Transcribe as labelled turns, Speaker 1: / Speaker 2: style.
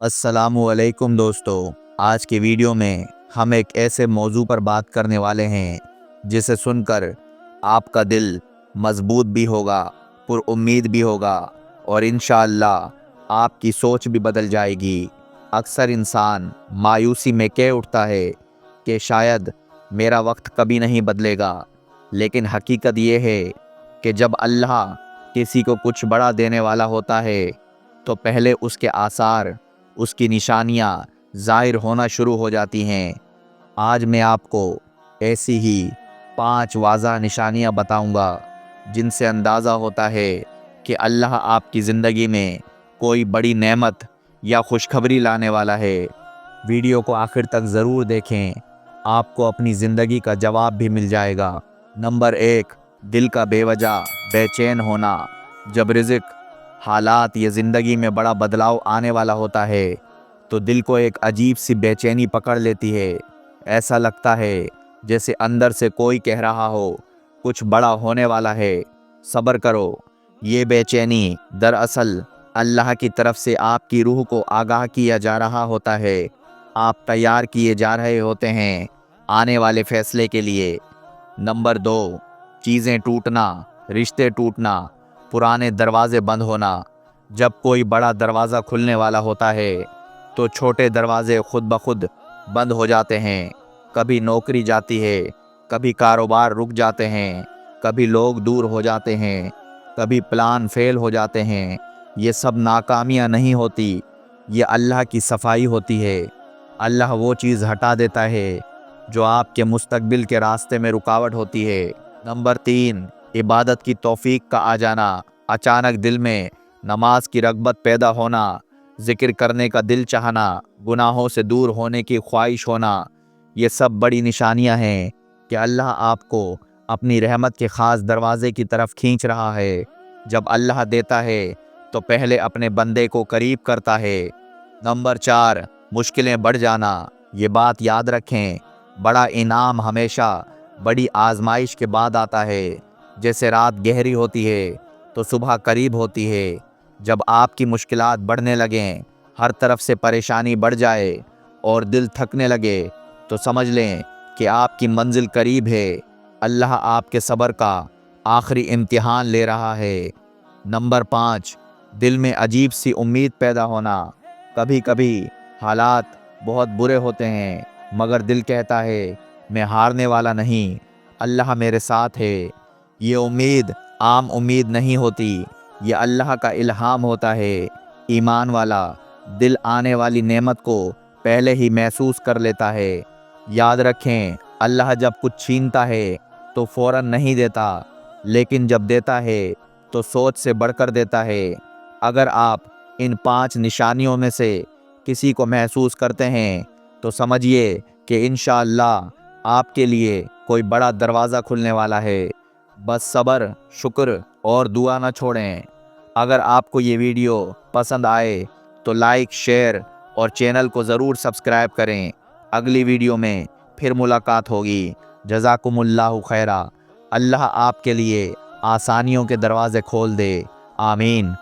Speaker 1: السلام علیکم دوستو، آج کی ویڈیو میں ہم ایک ایسے موضوع پر بات کرنے والے ہیں جسے سن کر آپ کا دل مضبوط بھی ہوگا، پر امید بھی ہوگا اور انشاءاللہ آپ کی سوچ بھی بدل جائے گی۔ اکثر انسان مایوسی میں کہہ اٹھتا ہے کہ شاید میرا وقت کبھی نہیں بدلے گا، لیکن حقیقت یہ ہے کہ جب اللہ کسی کو کچھ بڑا دینے والا ہوتا ہے تو پہلے اس کے آثار، اس کی نشانیاں ظاہر ہونا شروع ہو جاتی ہیں۔ آج میں آپ کو ایسی ہی 5 واضح نشانیاں بتاؤں گا جن سے اندازہ ہوتا ہے کہ اللہ آپ کی زندگی میں کوئی بڑی نعمت یا خوشخبری لانے والا ہے۔ ویڈیو کو آخر تک ضرور دیکھیں، آپ کو اپنی زندگی کا جواب بھی مل جائے گا۔ نمبر 1، دل کا بے وجہ بے چین ہونا۔ جب رزق، حالات یا زندگی میں بڑا بدلاؤ آنے والا ہوتا ہے تو دل کو ایک عجیب سی بے چینی پکڑ لیتی ہے۔ ایسا لگتا ہے جیسے اندر سے کوئی کہہ رہا ہو کچھ بڑا ہونے والا ہے، صبر کرو۔ یہ بے چینی دراصل اللہ کی طرف سے آپ کی روح کو آگاہ کیا جا رہا ہوتا ہے۔ آپ تیار کیے جا رہے ہوتے ہیں آنے والے فیصلے کے لیے۔ نمبر 2، چیزیں ٹوٹنا، رشتے ٹوٹنا، پرانے دروازے بند ہونا۔ جب کوئی بڑا دروازہ کھلنے والا ہوتا ہے تو چھوٹے دروازے خود بخود بند ہو جاتے ہیں۔ کبھی نوکری جاتی ہے، کبھی کاروبار رک جاتے ہیں، کبھی لوگ دور ہو جاتے ہیں، کبھی پلان فیل ہو جاتے ہیں۔ یہ سب ناکامیاں نہیں ہوتی، یہ اللہ کی صفائی ہوتی ہے۔ اللہ وہ چیز ہٹا دیتا ہے جو آپ کے مستقبل کے راستے میں رکاوٹ ہوتی ہے۔ نمبر 3، عبادت کی توفیق کا آ جانا۔ اچانک دل میں نماز کی رغبت پیدا ہونا، ذکر کرنے کا دل چاہنا، گناہوں سے دور ہونے کی خواہش ہونا۔ یہ سب بڑی نشانیاں ہیں کہ اللہ آپ کو اپنی رحمت کے خاص دروازے کی طرف کھینچ رہا ہے۔ جب اللہ دیتا ہے تو پہلے اپنے بندے کو قریب کرتا ہے۔ نمبر 4، مشکلیں بڑھ جانا۔ یہ بات یاد رکھیں، بڑا انعام ہمیشہ بڑی آزمائش کے بعد آتا ہے۔ جیسے رات گہری ہوتی ہے تو صبح قریب ہوتی ہے۔ جب آپ کی مشکلات بڑھنے لگیں، ہر طرف سے پریشانی بڑھ جائے اور دل تھکنے لگے تو سمجھ لیں کہ آپ کی منزل قریب ہے۔ اللہ آپ کے صبر کا آخری امتحان لے رہا ہے۔ نمبر 5، دل میں عجیب سی امید پیدا ہونا۔ کبھی کبھی حالات بہت برے ہوتے ہیں مگر دل کہتا ہے میں ہارنے والا نہیں، اللہ میرے ساتھ ہے۔ یہ امید عام امید نہیں ہوتی، یہ اللہ کا الہام ہوتا ہے۔ ایمان والا دل آنے والی نعمت کو پہلے ہی محسوس کر لیتا ہے۔ یاد رکھیں، اللہ جب کچھ چھینتا ہے تو فوراً نہیں دیتا، لیکن جب دیتا ہے تو سوچ سے بڑھ کر دیتا ہے۔ اگر آپ ان 5 نشانیوں میں سے کسی کو محسوس کرتے ہیں تو سمجھیے کہ انشاءاللہ آپ کے لیے کوئی بڑا دروازہ کھلنے والا ہے۔ بس صبر، شکر اور دعا نہ چھوڑیں۔ اگر آپ کو یہ ویڈیو پسند آئے تو لائک، شیئر اور چینل کو ضرور سبسکرائب کریں۔ اگلی ویڈیو میں پھر ملاقات ہوگی۔ جزاکم اللہ خیرہ۔ اللہ آپ کے لیے آسانیوں کے دروازے کھول دے، آمین۔